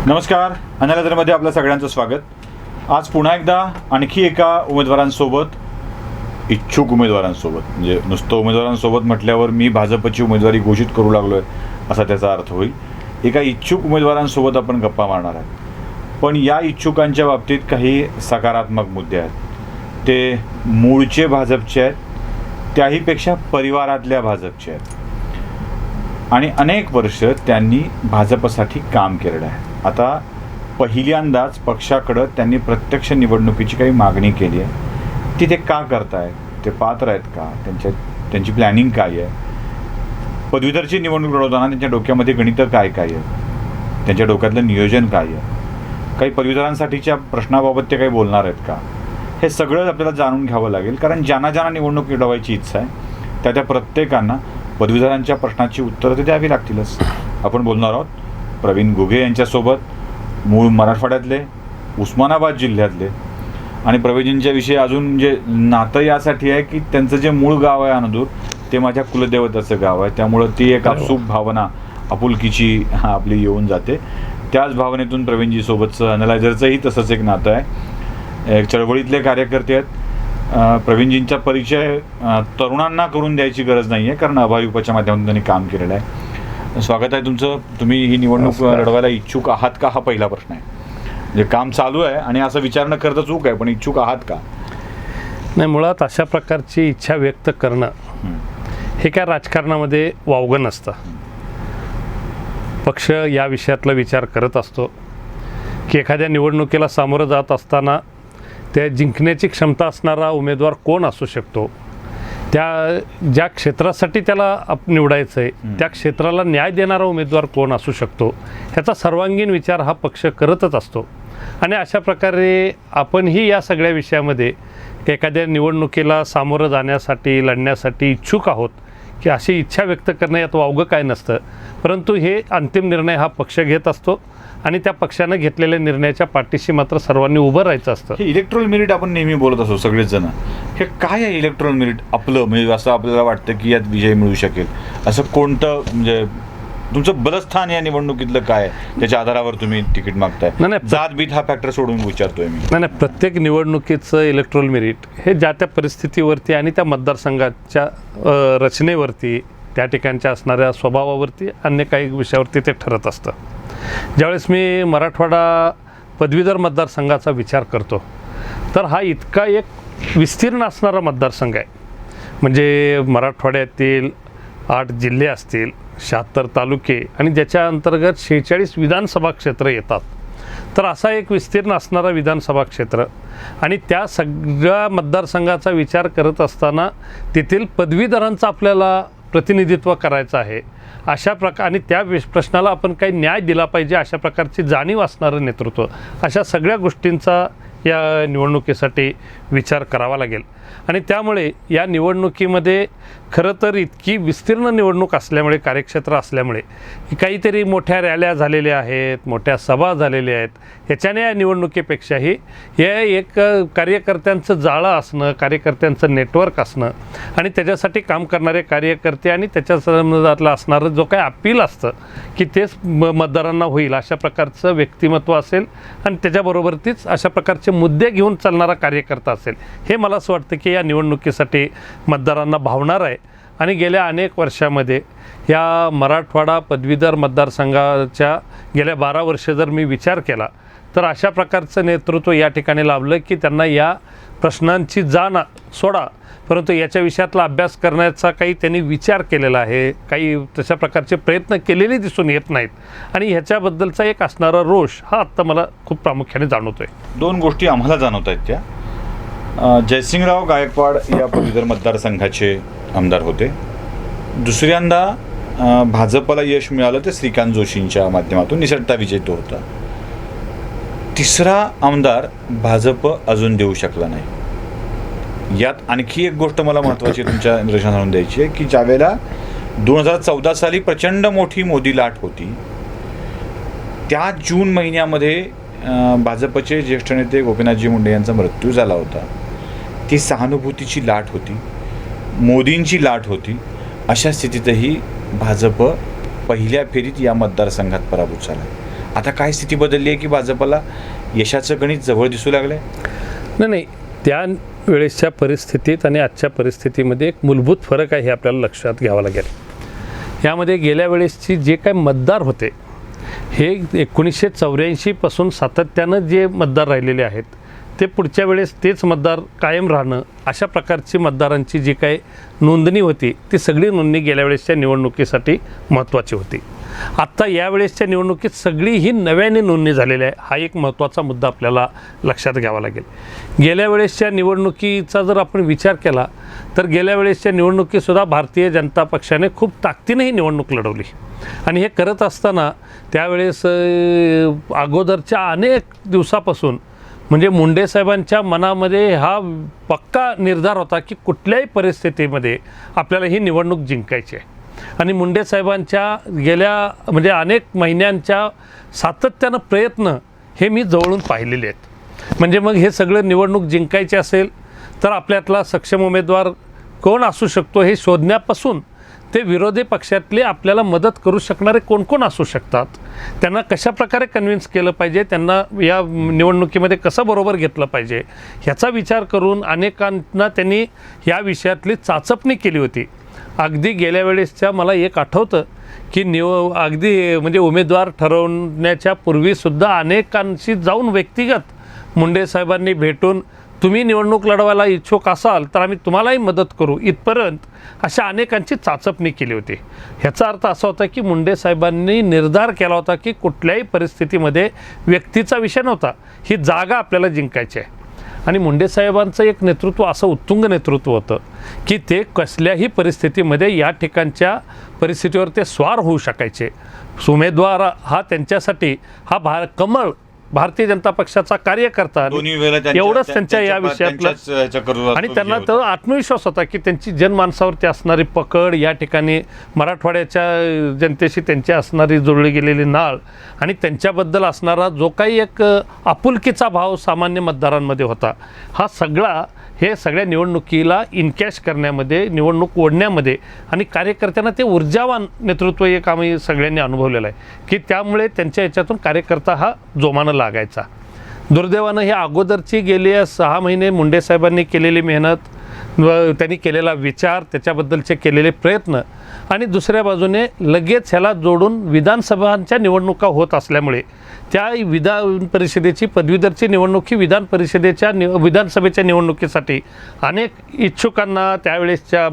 नमस्कार, अनालादरमध्ये आपल्या सगळ्यांचं स्वागत. आज पुन्हा एकदा आणखी एका इच्छुक उमेदवारांसोबत म्हणजे नुसतं उमेदवारांसोबत म्हटल्यावर मी भाजपची उमेदवारी घोषित करू लागलो आहे असा त्याचा अर्थ होईल. एका इच्छुक उमेदवारांसोबत आपण गप्पा मारणार आहोत. पण या इच्छुकांच्या बाबतीत काही सकारात्मक मुद्दे आहेत. ते मूळचे भाजपचे आहेत, त्याहीपेक्षा परिवारातल्या भाजपचे आहेत आणि अनेक वर्ष त्यांनी भाजपसाठी काम केलेलं आहे. आता पहिल्यांदाच पक्षाकडं त्यांनी प्रत्यक्ष निवडणुकीची काही मागणी केली आहे. ती ते का करताय, ते पात्र आहेत का, त्यांची प्लॅनिंग काय आहे, पदवीधरची निवडणूक लढवताना त्यांच्या डोक्यामध्ये गणितं काय काय आहे, त्यांच्या डोक्यातलं नियोजन काय आहे, काही पदवीधरांसाठीच्या प्रश्नाबाबत ते काही बोलणार आहेत का, हे सगळं आपल्याला जाणून घ्यावं लागेल. कारण ज्यांना निवडणूक लढवायची इच्छा आहे त्या प्रत्येकांना पदवीधरांच्या प्रश्नाची उत्तरं ते द्यावी लागतीलच. आपण बोलणार आहोत प्रवीण घुगे यांच्यासोबत, मूळ मराठवाड्यातले, उस्मानाबाद जिल्ह्यातले. आणि प्रवीणजींच्या विषयी अजून म्हणजे नातं यासाठी आहे की त्यांचं जे मूळ गाव आहे अनदूर ते माझ्या कुलदेवताचं गाव आहे. त्यामुळं ती एक आपसूक भावना आपुलकीची आपली येऊन जाते. त्याच भावनेतून प्रवीणजीसोबतचं अनलायझरचंही तसंच एक नातं आहे. एक चळवळीतले कार्यकर्ते आहेत. प्रवीणजींचा परिचय तरुणांना करून द्यायची गरज नाही आहे, कारण अभाविपच्या माध्यमातून त्यांनी काम केलेलं आहे. स्वागत आहे तुमचं. तुम्ही ही निवडणूक लढवायला इच्छुक आहात का, हा पहिला प्रश्न आहे. म्हणजे काम चालू आहे आणि असं विचार न करता चूक आहे, पण इच्छुक आहात का? नाही, मुळात अशा प्रकारची इच्छा व्यक्त करणं हे काय राजकारणामध्ये वावगं नसतं. पक्ष या विषयातला विचार करत असतो की एखाद्या निवडणुकीला सामोरं जात असताना त्या जिंकण्याची क्षमता असणारा उमेदवार कोण असू शकतो, त्या ज्या क्षेत्रासाठी त्याला निवडायचं आहे त्या क्षेत्राला न्याय देणारा उमेदवार कोण असू शकतो, ह्याचा सर्वांगीण विचार हा पक्ष करतच असतो. आणि अशा प्रकारे आपणही या सगळ्या विषयामध्ये एखाद्या निवडणुकीला सामोरं जाण्यासाठी लढण्यासाठी इच्छुक आहोत की अशी इच्छा व्यक्त करणं यात वावगं काय नसतं. परंतु हे अंतिम निर्णय हा पक्ष घेत असतो आणि त्या पक्षानं घेतलेल्या निर्णयाच्या पाठीशी मात्र सर्वांनी उभं राहायचं असतं. हे इलेक्ट्रॉल मेरिट आपण नेहमी बोलत असतो सगळेच जण. हे काय आहे इलेक्ट्रॉल मेरिट आपलं? म्हणजे असं आपल्याला वाटतं की यात विजय मिळू शकेल असं कोणतं, म्हणजे तुमचं बलस्थान या निवडणुकीतलं काय त्याच्या आधारावर तुम्ही तिकीट मागताय? नाही, जात बीत हा फॅक्टर सोडून विचारतोय मी. नाही, प्रत्येक निवडणुकीचं इलेक्ट्रोल मेरिट हे ज्या त्या परिस्थितीवरती आणि त्या मतदारसंघाच्या रचनेवरती, त्या ठिकाणच्या असणाऱ्या स्वभावावरती, अन्य काही विषयावरती ते ठरत असतं. ज्यावेळेस मी मराठवाडा पदवीधर मतदारसंघाचा विचार करतो तर हा इतका एक विस्तीर्ण असणारा मतदारसंघ आहे. म्हणजे मराठवाड्यातील 8 जिल्हे असतील, 76 तालुके आणि ज्याच्या अंतर्गत 46 विधानसभा क्षेत्र येतात. तर असा एक विस्तीर्ण असणारा विधानसभा क्षेत्र आणि त्या सगळ्या मतदारसंघाचा विचार करत असताना तेथील पदवीधरांचं आपल्याला प्रतिनिधित्व करायचं आहे. अशा आणि त्या प्रश्नाला आपण काही न्याय दिला पाहिजे अशा प्रकारची जाणीव असणारं नेतृत्व, अशा सगळ्या गोष्टींचा या निवडणुकीसाठी विचार करावा लागेल. आणि त्यामुळे या निवडणुकीमध्ये खरं तर इतकी विस्तीर्ण निवडणूक असल्यामुळे, कार्यक्षेत्र असल्यामुळे काहीतरी मोठ्या रॅल्या झालेल्या आहेत, मोठ्या सभा झालेल्या आहेत, ह्याच्याने या निवडणुकीपेक्षाही हे एक कार्यकर्त्यांचं जाळं असणं, कार्यकर्त्यांचं नेटवर्क असणं आणि त्याच्यासाठी काम करणारे कार्यकर्ते आणि त्याच्या संदर्भातलं असणारं जो काही अपील असतं की तेच मतदारांना होईल अशा प्रकारचं व्यक्तिमत्व असेल आणि त्याच्याबरोबरतीच अशा प्रकारचे मुद्दे घेऊन चालणारा कार्यकर्ता असेल, हे मला असं वाटतं की या निवडणुकीसाठी मतदारांना भावणार आहे. आणि गेल्या अनेक वर्षामध्ये या मराठवाडा पदवीधर मतदारसंघाच्या गेल्या 12 वर्ष जर मी विचार केला तर अशा प्रकारचं नेतृत्व या ठिकाणी लाभलं की त्यांना या प्रश्नांची जाण सोडा, परंतु याच्या विषयातला अभ्यास करण्याचा काही त्यांनी विचार केलेला आहे, काही तशा प्रकारचे प्रयत्न केलेले दिसून येत नाहीत. आणि ह्याच्याबद्दलचा एक असणारा रोष हा आत्ता मला खूप प्रामुख्याने जाणवतोय. 2 गोष्टी आम्हाला जाणवत आहेत त्या. जयसिंगराव गायकवाड या पदवीधर मतदारसंघाचे आमदार होते. दुसऱ्यांदा भाजपला यश मिळालं ते श्रीकांत जोशींच्या माध्यमातून निसटता विजय तो होता. तिसरा आमदार भाजप अजून देऊ शकला नाही. यात आणखी एक गोष्ट मला महत्त्वाची तुमच्या निदर्शनास आणून द्यायची आहे की ज्यावेळेला 2014 साली प्रचंड मोठी मोदी लाट होती, त्या जून महिन्यामध्ये भाजपचे ज्येष्ठ नेते गोपीनाथजी मुंडे यांचा मृत्यू झाला होता. ती सहानुभूतीची लाट होती, मोदींची लाट होती. अशा स्थितीतही भाजप पहिल्या फेरीत या मतदारसंघात पराभूत झाला. आता काय स्थिती बदलली आहे की भाजपला यशाचं गणित जवळ दिसू लागलं आहे? नाही, त्या वेळेसच्या परिस्थितीत आणि आजच्या परिस्थितीमध्ये एक मूलभूत फरक आहे हे आपल्याला लक्षात घ्यावं लागेल. यामध्ये गेल्या वेळेसची जे काही मतदार होते हे 1984 पासून सातत्यानं जे मतदार राहिलेले आहेत ते पुढच्या वेळेस तेच मतदार कायम राहणं, अशा प्रकारची मतदारांची जी काही नोंदणी होती ती सगळी नोंदणी गेल्या वेळेसच्या निवडणुकीसाठी महत्त्वाची होती. आत्ता यावेळेसच्या निवडणुकीत सगळी ही नव्याने नोंदणी झालेली आहे. हा एक महत्त्वाचा मुद्दा आपल्याला लक्षात घ्यावा लागेल. गेल्या वेळेसच्या निवडणुकीचा जर आपण विचार केला तर गेल्या वेळेसच्या निवडणुकीतसुद्धा भारतीय जनता पक्षाने खूप ताकदीने ही निवडणूक लढवली आणि हे करत असताना त्यावेळेस अगोदरच्या अनेक दिवसापासून म्हणजे मुंडे साहेबांच्या मनामध्ये हा पक्का निर्धार होता की कुठल्याही परिस्थितीमध्ये आपल्याला ही निवडणूक जिंकायची आहे. आणि मुंडे साहेबांच्या गेल्या म्हणजे अनेक महिन्यांच्या सातत्यानं प्रयत्न हे मी जवळून पाहिलेले आहेत. म्हणजे मग हे सगळं निवडणूक जिंकायचे असेल तर आपल्यातला सक्षम उमेदवार कोण असू शकतो हे शोधण्यापासून ते विरोधी पक्षातले आपल्याला मदत करू शकणारे कोण कोण असू शकतात, त्यांना कशाप्रकारे कन्व्हिन्स केलं पाहिजे, त्यांना या निवडणुकीमध्ये कसं बरोबर घेतलं पाहिजे ह्याचा विचार करून अनेकांना त्यांनी या विषयातली चाचपणी केली होती. अगदी गेल्या वेळेसच्या मला एक आठवतं की अगदी म्हणजे उमेदवार ठरवण्याच्या पूर्वीसुद्धा अनेकांशी जाऊन व्यक्तिगत मुंडे साहेबांनी भेटून तुम्ही निवडणूक लढवायला इच्छुक असाल तर आम्ही तुम्हालाही मदत करू इथपर्यंत अशा अनेकांची चाचपणी केली होती. ह्याचा अर्थ असा होता की मुंडे साहेबांनी निर्धार केला होता की कुठल्याही परिस्थितीमध्ये व्यक्तीचा विषय नव्हता, ही जागा आपल्याला जिंकायची आहे. आणि मुंडे साहेबांचं एक नेतृत्व असं उत्तुंग नेतृत्व होतं की ते कसल्याही परिस्थितीमध्ये या ठिकाणच्या परिस्थितीवर ते स्वार होऊ शकायचे. उमेदवार हा त्यांच्यासाठी हा कमळ भारतीय जनता पक्षाचा कार्यकर्ता एवढंच त्यांच्या या विषयातलं. आणि त्यांना तर आत्मविश्वास होता की त्यांची जनमानसावरती असणारी पकड, या ठिकाणी मराठवाड्याच्या जनतेशी त्यांची असणारी जोडली गेलेली नाळ आणि त्यांच्याबद्दल असणारा जो काही एक आपुलकीचा भाव सामान्य मतदारांमध्ये होता, हा सगळा हे सगळ्या निवडणुकीला इनकॅश करण्यामध्ये, निवडणूक ओढण्यामध्ये आणि कार्यकर्त्यांना ते ऊर्जावान नेतृत्व एक आम्ही सगळ्यांनी अनुभवलेलं आहे की त्यामुळे त्यांच्या याच्यातून कार्यकर्ता हा जोमानं लागायचा. दुर्दैवानं हे अगोदरची गेली 6 महिने मुंडे साहेबांनी केलेली मेहनत, त्यांनी केलेला विचार, त्याच्याबद्दलचे केलेले प्रयत्न आणि दुसऱ्या बाजूने लगेच ह्याला जोडून विधानसभांच्या निवडणुका होत असल्यामुळे त्या विधान परिषदेची पदवीधरची निवडणूक ही विधानसभेच्या निवडणुकीसाठी अनेक इच्छुकांना, त्यावेळेसच्या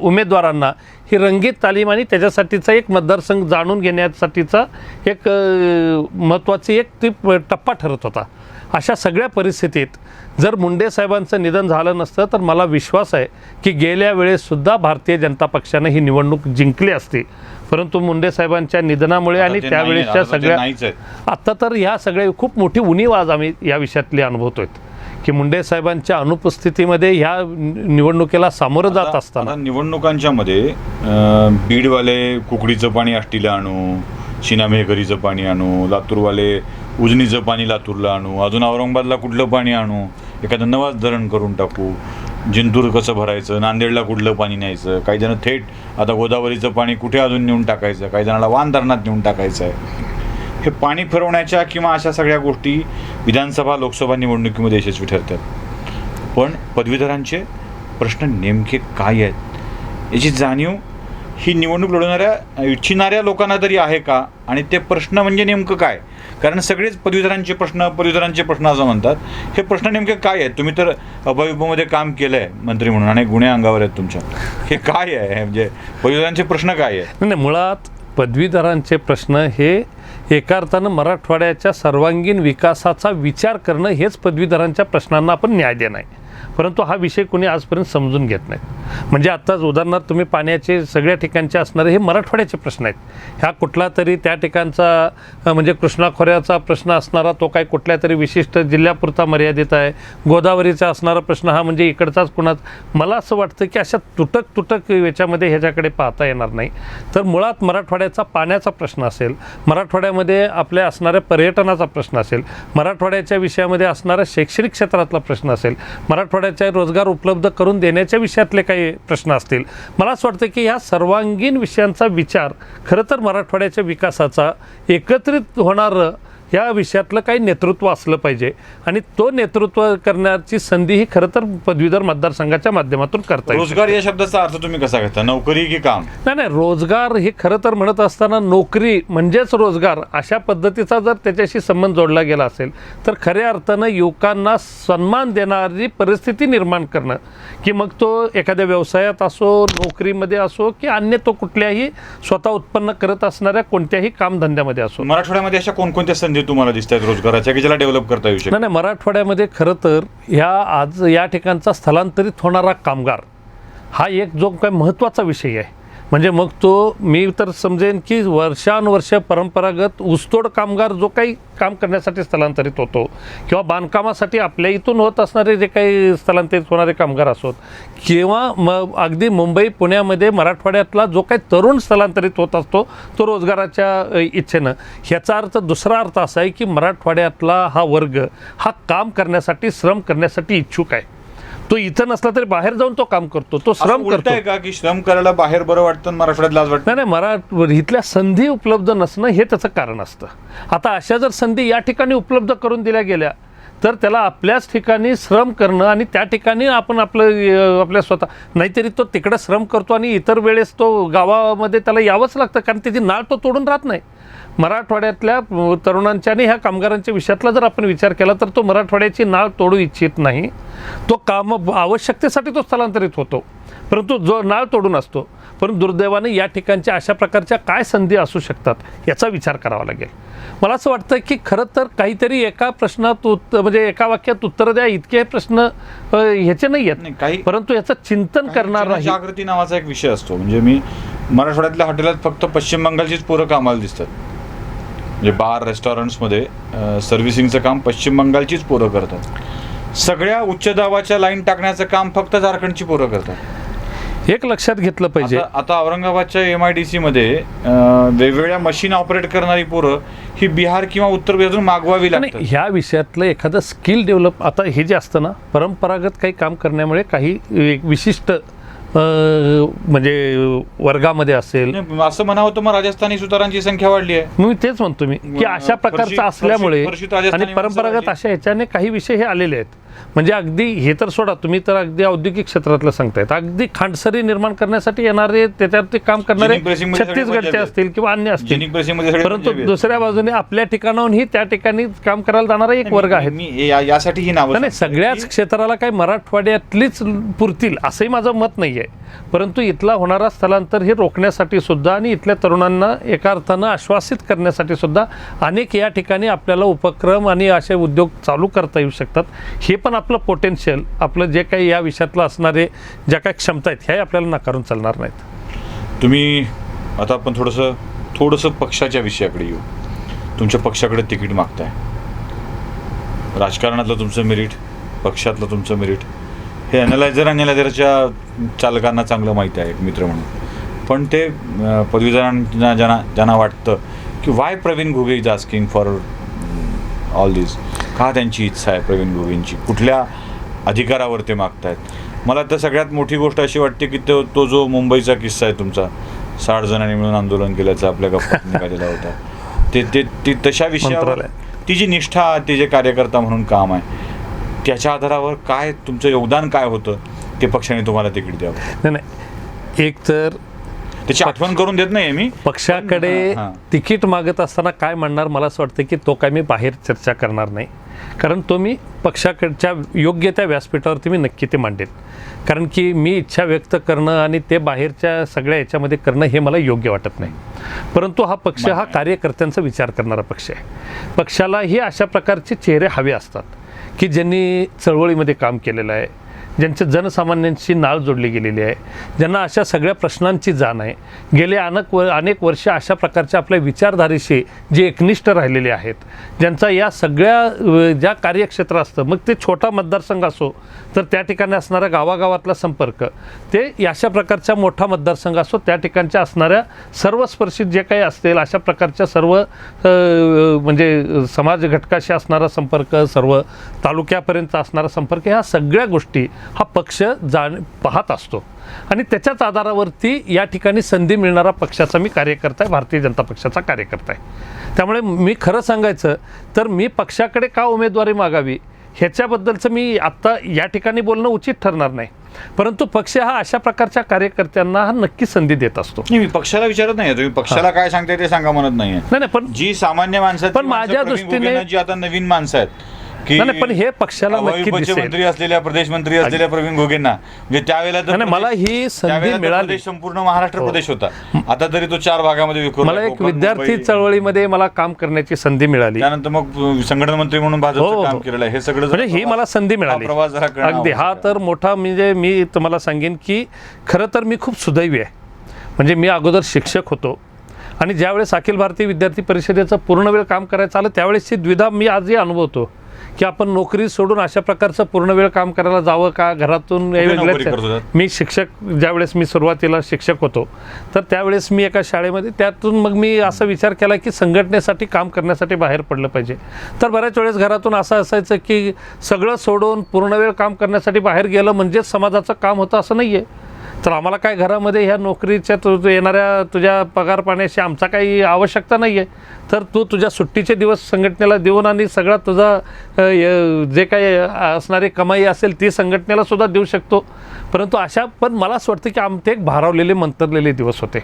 उमेदवारांना ही रंगीत तालीम आणि त्याच्यासाठीचा एक मतदारसंघ जाणून घेण्यासाठीचा एक महत्त्वाची एक टप्पा ठरत होता. अशा सगळ्या परिस्थितीत जर मुंडे साहेबांचं निधन झालं नसतं तर मला विश्वास आहे की गेल्या वेळेससुद्धा भारतीय जनता पक्षानं ही निवडणूक जिंकली असती. परंतु मुंडे साहेबांच्या निधनामुळे आणि त्यावेळेसच्या सगळ्या आत्ता तर ह्या सगळ्या खूप मोठी उणीव आज आम्ही या विषयातली अनुभवतोय की मुंडे साहेबांच्या अनुपस्थितीमध्ये ह्या निवडणुकीला सामोरं जात असताना निवडणुकांच्या मध्ये बीडवाले कुकडीचं पाणी आष्टीला आणू, शिनामेहकरीचं पाणी आणू, लातूरवाले उजनीचं पाणी लातूरला आणू, अजून औरंगाबादला कुठलं पाणी आणू, एखादं नवाच धरण करून टाकू, जिंतूर कसं भरायचं, नांदेडला कुठलं पाणी न्यायचं, काही जण थेट आता गोदावरीचं पाणी कुठे अजून नेऊन टाकायचं, काही जणाला वान धरणात नेऊन टाकायचं आहे. हे पाणी फिरवण्याच्या किंवा अशा सगळ्या गोष्टी विधानसभा लोकसभा निवडणुकीमध्ये यशस्वी ठरतात. पण पदवीधरांचे प्रश्न नेमके काय आहेत याची जाणीव ही निवडणूक लढवणाऱ्या इच्छिणाऱ्या लोकांना तरी आहे का, आणि ते प्रश्न म्हणजे नेमकं काय? कारण सगळेच पदवीधरांचे प्रश्न असं म्हणतात. हे प्रश्न नेमके काय आहेत? तुम्ही तर अभाविपमध्ये काम केलं आहे मंत्री म्हणून, अनेक गुन्हे अंगावर आहेत तुमच्या. हे काय आहे म्हणजे पदवीधरांचे प्रश्न काय आहेत? नाही, मुळात पदवीधरांचे प्रश्न हे एका अर्थानं मराठवाड्याच्या सर्वांगीण विकासाचा विचार करणं हेच पदवीधरांच्या प्रश्नांना आपण न्याय देणं आहे. परंतु हा विषय कोणी आजपर्यंत समजून घेत नाही. म्हणजे आत्ताच उदाहरणार्थ तुम्ही पाण्याचे सगळ्या ठिकाणचे असणारे हे मराठवाड्याचे प्रश्न आहेत. ह्या कुठला तरी त्या ठिकाणचा म्हणजे कृष्णा खोऱ्याचा प्रश्न असणारा तो काय कुठल्या तरी विशिष्ट जिल्ह्यापुरता मर्यादित आहे. गोदावरीचा असणारा प्रश्न हा म्हणजे इकडचाच कुणाच. मला असं वाटतं की अशा तुटक याच्यामध्ये ह्याच्याकडे पाहता येणार नाही. तर मुळात मराठवाड्याचा पाण्याचा प्रश्न असेल, मराठवाड्यामध्ये आपल्या असणाऱ्या पर्यटनाचा प्रश्न असेल, मराठवाड्याच्या विषयामध्ये असणारा शैक्षणिक क्षेत्रातला प्रश्न असेल, मराठवाड्या मराठवाड्याच्या रोजगार उपलब्ध करून देण्याच्या विषयातले काही प्रश्न असतील, मला असं वाटतं की ह्या सर्वांगीण विषयांचा विचार खरं तर मराठवाड्याच्या विकासाचा एकत्रित होणारं या विषयातलं काही नेतृत्व असलं पाहिजे आणि तो नेतृत्व करण्याची संधी ही खरं तर पदवीधर मतदारसंघाच्या माध्यमातून करता येईल. रोजगार या शब्दाचा अर्थ तुम्ही कसा घेता? नोकरी की काम? नाही, रोजगार हे खरं तर म्हणत असताना नोकरी म्हणजेच रोजगार अशा पद्धतीचा जर त्याच्याशी संबंध जोडला गेला असेल तर खऱ्या अर्थानं युवकांना सन्मान देणारी परिस्थिती निर्माण करणं, की मग तो एखाद्या व्यवसायात असो, नोकरीमध्ये असो की अन्य तो कुठल्याही स्वतः उत्पन्न करत असणाऱ्या कोणत्याही कामधंद्यामध्ये असो. मराठवाड्यामध्ये अशा कोणकोणत्या संधी तुम्हाला दिसत आहेत रोजगाराच्या की ज्याला डेव्हलप करता येऊ शकतो? नाही, मराठवाड्यामध्ये खरं तर आज या ठिकाणचा स्थलांतरित होणारा कामगार हा एक जो काही महत्त्वाचा विषय आहे. म्हणजे मग तो मी तर समजेन की वर्षानुवर्ष परंपरागत ऊसतोड कामगार जो काही काम करण्यासाठी स्थलांतरित होतो किंवा बांधकामासाठी आपल्या इथून होत असणारे जे काही स्थलांतरित होणारे कामगार असोत किंवा मग अगदी मुंबई पुण्यामध्ये मराठवाड्यातला जो काही तरुण स्थलांतरित होत असतो तो रोजगाराच्या इच्छेनं, ह्याचा अर्थ दुसरा अर्थ असा आहे की मराठवाड्यातला हा वर्ग हा काम करण्यासाठी श्रम करण्यासाठी इच्छुक आहे. तो इथं नसला तरी बाहेर जाऊन तो काम करतो, तो श्रम करतो. आहे का की श्रम करायला बाहेर बरं वाटतं, मराठवाड्यात लाज वाटतं? नाही, इथल्या संधी उपलब्ध नसणं हे त्याचं कारण असतं. आता अशा जर संधी या ठिकाणी उपलब्ध करून दिल्या गेल्या तर त्याला आपल्याच ठिकाणी श्रम करणं आणि त्या ठिकाणी आपण आपल्या स्वतः, नाहीतरी तो तिकडं श्रम करतो आणि इतर वेळेस तो गावामध्ये त्याला यावंच लागतं कारण त्याची नाळ तो तोडून राहत नाही. मराठवाड्यातल्या तरुणांच्या आणि ह्या कामगारांच्या विषयातला जर आपण विचार केला तर तो मराठवाड्याची नाळ तोडू इच्छित नाही. तो काम आवश्यकतेसाठी तो स्थलांतरित होतो, परंतु जो नाळ तोडून असतो. परंतु दुर्दैवाने या ठिकाणच्या अशा प्रकारच्या काय संधी असू शकतात याचा विचार करावा लागेल. मला असं वाटतं की खरं तर काहीतरी एका प्रश्नात म्हणजे एका वाक्यात उत्तर द्या इतके प्रश्न ह्याचे नाही आहेत काही, परंतु याचं चिंतन करणार जागृती नावाचा एक विषय असतो. म्हणजे मी मराठवाड्यातल्या हॉटेलात फक्त पश्चिम बंगालचीच पोरं कामाला दिसतात. म्हणजे बार रेस्टॉरंट्समध्ये सर्व्हिसिंगचं काम पश्चिम बंगालचीच पोरं करतात. सगळ्या उच्च दाबाच्या लाईन टाकण्याचं काम फक्त झारखंडची पोरं करतात. एक लक्षात घेतलं पाहिजे. आता औरंगाबादच्या MIDC मध्ये वेगवेगळ्या मशीन ऑपरेट करणारी पोरं ही बिहार किंवा उत्तर प्रदेशातून मागवावी लागतात. ह्या विषयातलं एखादं स्किल डेव्हलप, आता हे जे असतं ना, परंपरागत काही काम करण्यामुळे काही एक विशिष्ट म्हणजे वर्गामध्ये असेल असं म्हणावं तर मग राजस्थानी सुतारांची संख्या वाढली आहे. मी तेच म्हणतो मी की अशा प्रकारचं असल्यामुळे आणि परंपरागत अशा ह्याच्याने काही विषय हे आलेले आहेत. म्हणजे अगदी हे तर सोडा, तुम्ही तर अगदी औद्योगिक क्षेत्रातलं सांगतायत, अगदी खांडसरी निर्माण करण्यासाठी येणारे त्याच्यावरती काम करणारे छत्तीसगडचे असतील किंवा अन्य असतील, परंतु दुसऱ्या बाजूने आपल्या ठिकाणाहूनही त्या ठिकाणी काम करायला जाणारा एक वर्ग आहे. यासाठी ही नावं नाही, सगळ्याच क्षेत्राला काही मराठवाड्यातलीच पुरतील असंही माझं मत नाही आहे. परंतु इथला होणारा स्थलांतर हे रोखण्यासाठी सुद्धा आणि इथल्या तरुणांना एका अर्थानं आश्वासित करण्यासाठी सुद्धा अनेक या ठिकाणी आपल्याला उपक्रम आणि असे उद्योग चालू करता येऊ शकतात. हे पण आपलं पोटेन्शियल, आपलं जे काही या विषयातलं असणारे ज्या काही क्षमता आहेत ह्या आपल्याला नाकारून चालणार नाहीत. तुम्ही आता आपण थोडंसं पक्षाच्या विषयाकडे येऊ. तुमच्या पक्षाकडे तिकीट मागताय. राजकारणातलं तुमचं मेरिट, पक्षातलं तुमचं मेरिट हे अॅनालायझरच्या चालकांना चांगलं माहिती आहे, एक मित्र म्हणून. पण ते पदवीधरांना ज्यांना वाटतं की why Praveen Ghuge is asking for all this, का त्यांची इच्छा आहे प्रवीण घुगेंची, कुठल्या अधिकारावर ते मागतायत. मला तर सगळ्यात मोठी गोष्ट अशी वाटते की तो जो मुंबईचा किस्सा आहे तुमचा, 60 जणांनी मिळून आंदोलन केल्याचा आपल्या गप्पात निघालेला होता, ते तशा विषयावर ती जी निष्ठा, ते जे कार्यकर्ता म्हणून काम आहे त्याच्या आधारावर काय तुमचं योगदान काय होतं ते पक्षाने तुम्हाला तिकीट द्यावं. नाही, एक तर त्याची आठवण करून देत नाही मी. पक्षाकडे तिकीट मागत असताना काय म्हणणार, मला असं वाटतं की तो काय मी बाहेर चर्चा करणार नाही. कारण तो मी पक्षाकडच्या योग्य त्या व्यासपीठावरती मी नक्की ते मांडेन. कारण की मी इच्छा व्यक्त करणं आणि ते बाहेरच्या सगळ्या याच्यामध्ये करणं हे मला योग्य वाटत नाही. परंतु हा पक्ष हा कार्यकर्त्यांचा विचार करणारा पक्ष आहे. पक्षालाही अशा प्रकारचे चेहरे हवे असतात की ज्यांनी चळवळीमध्ये काम केलेलं आहे, ज्यांच्या जनसामान्यांशी नाळ जोडली गेलेली आहे, ज्यांना अशा सगळ्या प्रश्नांची जाण आहे, गेले अनेक वर्ष अशा प्रकारच्या आपल्या विचारधारेशी जे एकनिष्ठ राहिलेले आहेत, ज्यांचा या सगळ्या ज्या कार्यक्षेत्र असतं, मग ते छोटा मतदारसंघ असो तर त्या ठिकाणी असणाऱ्या गावागावातला संपर्क, ते अशा प्रकारच्या मोठा मतदारसंघ असो त्या ठिकाणच्या असणाऱ्या सर्वस्पर्शित जे काही असतील अशा प्रकारच्या सर्व म्हणजे समाज घटकाशी असणारा संपर्क, सर्व तालुक्यापर्यंत असणारा संपर्क, ह्या सगळ्या गोष्टी हा पक्ष पाहत असतो आणि त्याच्याच आधारावरती या ठिकाणी संधी मिळणारा पक्षाचा मी कार्यकर्ता आहे, भारतीय जनता पक्षाचा कार्यकर्ता आहे. त्यामुळे मी खरं सांगायचं तर मी पक्षाकडे का उमेदवारी मागावी ह्याच्याबद्दलचं मी आत्ता या ठिकाणी बोलणं उचित ठरणार नाही, परंतु पक्ष हा अशा प्रकारच्या कार्यकर्त्यांना हा नक्की संधी देत असतो. मी पक्षाला विचारत नाही, तुम्ही पक्षाला काय सांगताय ते सांगा म्हणत नाहीये. नाही पण जी सामान्य माणसं, पण माझ्या दृष्टीने जी आता नवीन माणसं आहेत की नाही पण हे पक्षाला नक्की दिसेल. मंत्री असलेल्या, प्रदेश मंत्री असलेल्या प्रवीण घोगेंना म्हणजे त्यावेळेला तर मला ही संधी मिळाली. संपूर्ण महाराष्ट्र प्रदेश होता, आता तरी तो 4 भागामध्ये विखुरला. मला एक विद्यार्थी चळवळीमध्ये मला काम करण्याची संधी मिळाली, त्यानंतर मग संघटन मंत्री म्हणून भाजपचं काम केलेलं आहे. हे सगळं म्हणजे ही मला संधी मिळाली. अगदी हा तर मोठा म्हणजे मी तुम्हाला सांगेन की खरं तर मी खूप सुदैवी आहे. म्हणजे मी अगोदर शिक्षक होतो आणि ज्यावेळेस अखिल भारतीय विद्यार्थी परिषदेचं पूर्ण वेळ काम करायचं आलं त्यावेळेसची द्विधा मी आजही अनुभवतो की आपण नोकरी सोडून अशा प्रकारचं पूर्ण वेळ काम करायला जावं का, घरातून मी शिक्षक ज्यावेळेस मी सुरुवातीला शिक्षक होतो तर त्यावेळेस मी एका शाळेमध्ये, त्यातून मग मी असा विचार केला की संघटनेसाठी काम करण्यासाठी बाहेर पडलं पाहिजे. तर बऱ्याच वेळेस घरातून असं असायचं की सगळं सोडून पूर्ण वेळ काम करण्यासाठी बाहेर गेलं म्हणजेच समाजाचं काम होतं असं नाही आहे. तर आम्हाला काय घरामध्ये ह्या नोकरीच्या येणाऱ्या तुझ्या पगार पाण्याशी आमचा काही आवश्यकता नाही आहे, तर तू तुझ्या सुट्टीचे दिवस संघटनेला देऊन आणि सगळा तुझा जे काही असणारी कमाई असेल ती संघटनेला सुद्धा देऊ शकतो. परंतु अशा पण मला असं वाटतं की आमचे एक भारावलेले मंतरलेले दिवस होते.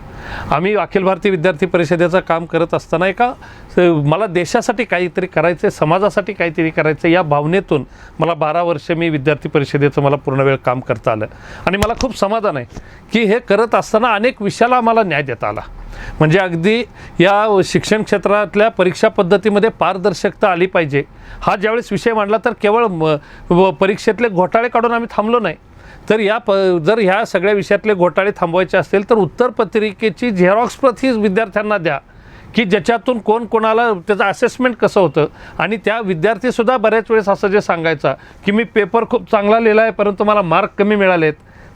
आम्ही अखिल भारतीय विद्यार्थी परिषदेचं काम करत असताना एका मला देशासाठी काहीतरी करायचं, समाजासाठी काहीतरी करायचं या भावनेतून मला 12 वर्ष मी विद्यार्थी परिषदेचं मला पूर्ण वेळ काम करता आलं आणि मला खूप समाधान आहे की हे करत असताना अनेक विषयाला आम्हाला न्याय देता आला. म्हणजे अगदी या शिक्षण क्षेत्रातल्या परीक्षा पद्धतीमध्ये पारदर्शकता आली पाहिजे हा ज्यावेळेस विषय मांडला तर केवळ परीक्षेतले घोटाळे काढून आम्ही थांबलो नाही, तर जर ह्या सगळ्या विषयातले घोटाळे थांबवायचे असतील तर उत्तरपत्रिकेची झेरॉक्स प्रत ही विद्यार्थ्यांना द्या की ज्याच्यातून कोण कोणाला त्याचं असेसमेंट कसं होतं. आणि त्या विद्यार्थीसुद्धा बऱ्याच वेळेस असं जे सांगायचा की मी पेपर खूप चांगला लिहिला आहे परंतु मला मार्क कमी मिळालेत,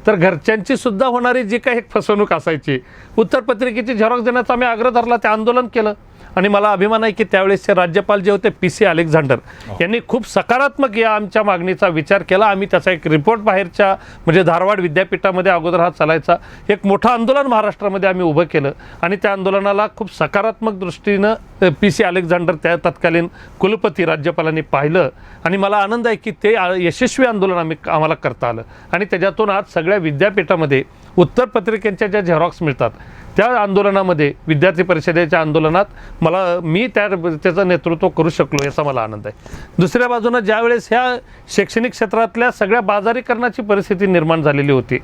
तर घरच्यांची सुद्धा होणारी जी काही एक फसवणूक असायची, उत्तरपत्रिकेची झेरॉक्स देण्याचा आम्ही आग्रह धरला, ते आंदोलन केलं. आणि मला अभिमान आहे की त्यावेळेसचे राज्यपाल जे होते PC अलेक्झांडर यांनी खूप सकारात्मक या आमच्या मागणीचा विचार केला. आम्ही त्याचा एक रिपोर्ट बाहेरच्या म्हणजे धारवाड विद्यापीठामध्ये अगोदर हा चालायचा एक मोठं आंदोलन महाराष्ट्रामध्ये आम्ही उभं केलं आणि त्या आंदोलनाला खूप सकारात्मक दृष्टीनं PC अलेक्झांडर त्या तत्कालीन कुलपती राज्यपालांनी पाहिलं आणि मला आनंद आहे की ते यशस्वी आंदोलन आम्हाला करता आलं आणि त्याच्यातून आज सगळ्या विद्यापीठामध्ये उत्तरपत्रिकेच्या ज्या झेरॉक्स मिळतात त्या आंदोलनामध्ये विद्यार्थी परिषदेच्या आंदोलनात मी त्याचं नेतृत्व करू शकलो याचा मला आनंद आहे. दुसऱ्या बाजूनं ज्यावेळेस ह्या शैक्षणिक क्षेत्रातल्या सगळ्या बाजारीकरणाची परिस्थिती निर्माण झालेली होती,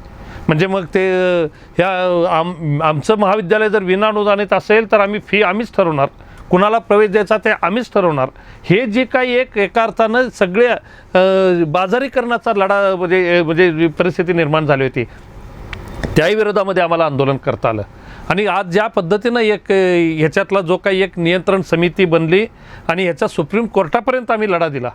म्हणजे मग ते आमचं महाविद्यालय जर विनाअनुदानित असेल तर आम्हीच ठरवणार, कुणाला प्रवेश द्यायचा ते आम्हीच ठरवणार, हे जे काही एका अर्थानं सगळ्या बाजारीकरणाचा लढा म्हणजे परिस्थिती निर्माण झाली होती त्याही विरोधामध्ये आम्हाला आंदोलन करता आलं. आणि आज ज्या पद्धतीनं ह्याच्यातला जो काही एक नियंत्रण समिती बनली आणि ह्याच्या सुप्रीम कोर्टापर्यंत आम्ही लढा दिला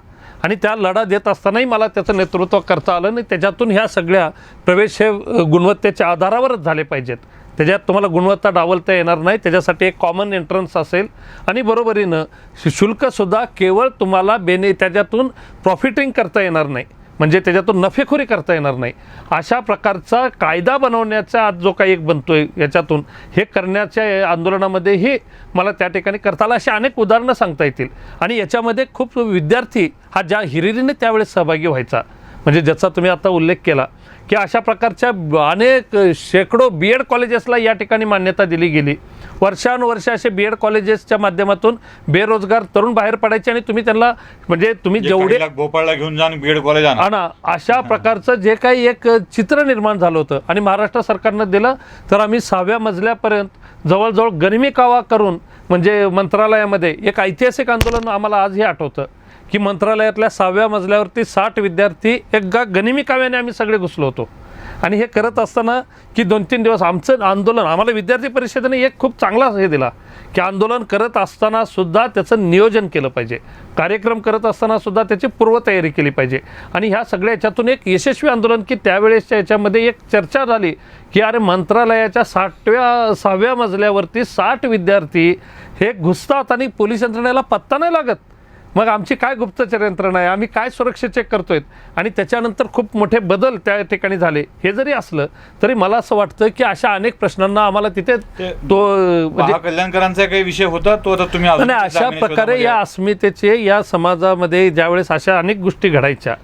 आणि त्या लढा देत असतानाही मला त्याचं नेतृत्व करता आलं आणि त्याच्यातून ह्या सगळ्या प्रवेश हे गुणवत्तेच्या आधारावरच झाले पाहिजेत, त्याच्यात तुम्हाला गुणवत्ता डावलता येणार नाही, त्याच्यासाठी एक कॉमन एंट्रन्स असेल आणि बरोबरीनं शुल्कसुद्धा केवळ तुम्हाला त्याच्यातून प्रॉफिटिंग करता येणार नाही, म्हणजे त्याच्यातून नफेखोरी करता येणार नाही, अशा प्रकारचा कायदा बनवण्याचा आज जो काही एक बनतोय याच्यातून हे करण्याच्या आंदोलनामध्येही मला त्या ठिकाणी करता आलं. अशी अनेक उदाहरणं सांगता येतील आणि याच्यामध्ये खूप विद्यार्थी हा ज्या हिरिरीने त्यावेळेस सहभागी व्हायचा, म्हणजे ज्याचा तुम्ही आता उल्लेख केला की अशा प्रकारच्या अनेक शेकडो BEd कॉलेजेसला या ठिकाणी मान्यता दिली गेली. वर्षानुवर्ष असे BEd कॉलेजेसच्या माध्यमातून बेरोजगार तरुण बाहेर पडायचे आणि तुम्ही त्यांना म्हणजे तुम्ही जेवढे भोपाळला घेऊन जाऊन BEd कॉलेज आणा अशा प्रकारचं जे काही एक चित्र निर्माण झालं होतं आणि महाराष्ट्र सरकारनं दिलं तर आम्ही 6व्या मजल्यापर्यंत जवळजवळ गनिमी कावा करून म्हणजे मंत्रालयामध्ये एक ऐतिहासिक आंदोलन आम्हाला आजही आठवतं की मंत्रालयातल्या 6व्या मजल्यावरती 60 विद्यार्थी गनिमी काव्याने आम्ही सगळे घुसलो होतो. आणि हे करत असताना की 2-3 दिवस आमचं आंदोलन, आम्हाला विद्यार्थी परिषदेने एक खूप चांगला हे दिला की आंदोलन करत असताना सुद्धा त्याचं नियोजन केलं पाहिजे, कार्यक्रम करत असताना सुद्धा त्याची पूर्वतयारी केली पाहिजे. आणि ह्या सगळ्या याच्यातून एक यशस्वी आंदोलन की त्यावेळेसच्या याच्यामध्ये एक चर्चा झाली की अरे मंत्रालयाच्या 6व्या मजल्यावरती 60 विद्यार्थी हे घुसतात आणि पोलीस यंत्रणेला पत्ता नाही लागत. मग आमची काय गुप्तचर यंत्रणा आहे, आम्ही काय सुरक्षा चेक करतोय. आणि त्याच्यानंतर खूप मोठे बदल त्या ठिकाणी झाले. हे जरी असलं तरी मला असं वाटतं की अशा अनेक प्रश्नांना आम्हाला तिथे कल्याणकरांचा काही विषय होता तो आता तुम्ही आणि अशा प्रकारे या अस्मितेचे या समाजामध्ये ज्यावेळेस अशा अनेक गोष्टी घडायच्या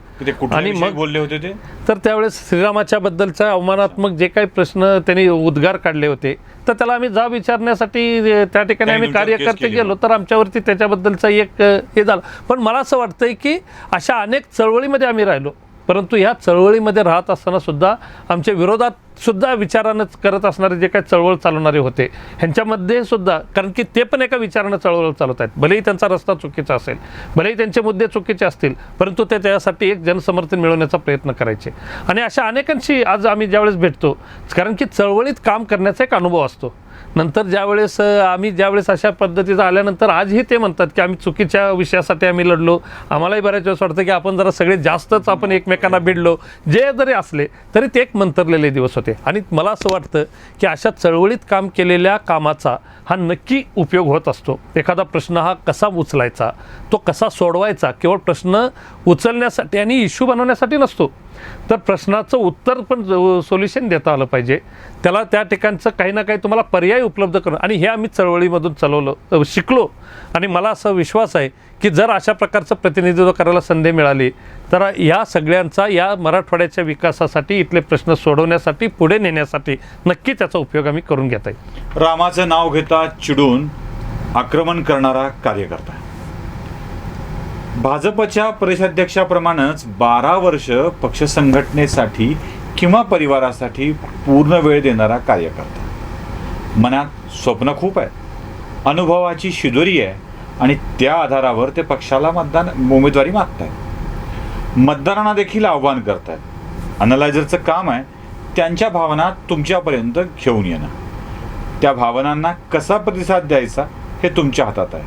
आणि मग बोलले होते ते तर त्यावेळेस श्रीरामाच्या बद्दलच्या अवमानात्मक जे काही प्रश्न त्यांनी उद्गार काढले होते तर त्याला आम्ही जाब विचारण्यासाठी त्या ठिकाणी आम्ही कार्यकर्ते गेलो तर आमच्यावरती त्याच्याबद्दलचा एक हे झालं. पण मला असं वाटतंय की अशा अनेक चळवळीमध्ये आम्ही राहिलो, परंतु ह्या चळवळीमध्ये राहत असताना सुद्धा आमच्या विरोधात सुद्धा विचारानं करत असणारे जे काही चळवळ चालवणारे होते ह्यांच्यामध्ये सुद्धा, कारण की ते पण एका विचारानं चळवळ चालवत आहेत, भलेही त्यांचा रस्ता चुकीचा असेल, भलेही त्यांचे मुद्दे चुकीचे असतील, परंतु ते त्यासाठी एक जनसमर्थन मिळवण्याचा प्रयत्न करायचे. आणि अशा अनेकांशी आज आम्ही ज्यावेळेस भेटतो, कारण की चळवळीत काम करण्याचा एक अनुभव असतो. नंतर ज्यावेळेस अशा पद्धतीचं आल्यानंतर आजही ते म्हणतात की आम्ही चुकीच्या विषयासाठी आम्ही लढलो. आम्हालाही बऱ्याच वेळेस वाटतं की आपण जरा सगळे जास्तच आपण एकमेकांना भिडलो. जे जरी असले तरी ते एक मंतरलेले दिवस होते. आणि मला असं वाटतं की अशा चळवळीत काम केलेल्या कामाचा हा नक्की उपयोग होत असतो. एखादा प्रश्न हा कसा उचलायचा, तो कसा सोडवायचा, केवळ प्रश्न उचलण्यासाठी आणि इश्यू बनवण्यासाठी नसतो, तर प्रश्नाचं उत्तर पण सोल्युशन देता आलं पाहिजे. त्याला त्या ठिकाणचं काही ना काही तुम्हाला पर्याय उपलब्ध करणं, आणि हे आम्ही चळवळीमधून शिकलो. आणि मला असा विश्वास आहे की जर अशा प्रकारचं प्रतिनिधित्व करायला संधी मिळाली तर या सगळ्यांचा या मराठवाड्याच्या विकासासाठी, इथले प्रश्न सोडवण्यासाठी, पुढे नेण्यासाठी नक्की त्याचा उपयोग आम्ही करून घेता येईल. रामाचं नाव घेता चिडून आक्रमण करणारा कार्यकर्ता, भाजपच्या प्रदेशाध्यक्षाप्रमाणेच 12 वर्ष पक्ष संघटनेसाठी किंवा परिवारासाठी पूर्ण वेळ देणारा कार्यकर्ता. मनात स्वप्न खूप आहे, अनुभवाची शिदोरी आहे आणि त्या आधारावर ते पक्षाला उमेदवारी मागतायत, मतदारांना देखील आव्हान करतायत. अनलायझरचं काम आहे त्यांच्या भावना तुमच्यापर्यंत घेऊन येणं. त्या भावनांना कसा प्रतिसाद द्यायचा हे तुमच्या हातात आहे.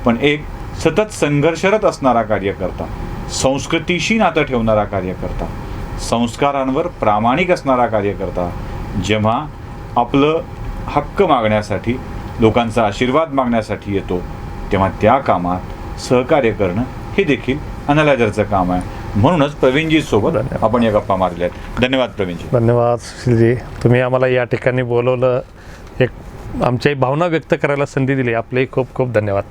पण एक सतत संघर्षरत असणारा कार्यकर्ता, संस्कृतीशी नातं ठेवणारा कार्यकर्ता, संस्कारांवर प्रामाणिक असणारा कार्यकर्ता जेव्हा आपलं हक्क मागण्यासाठी, लोकांचा आशीर्वाद मागण्यासाठी येतो, तेव्हा त्या कामात सहकार्य करणं हे देखील अनलायझरचं काम आहे. म्हणूनच प्रवीणजी सोबत आपण या गप्पा मारल्या आहेत. धन्यवाद प्रवीणजी. धन्यवाद सुशीलजी, तुम्ही आम्हाला या ठिकाणी बोलवलं, एक आमच्याही भावना व्यक्त करायला संधी दिली. आपलेही खूप खूप धन्यवाद.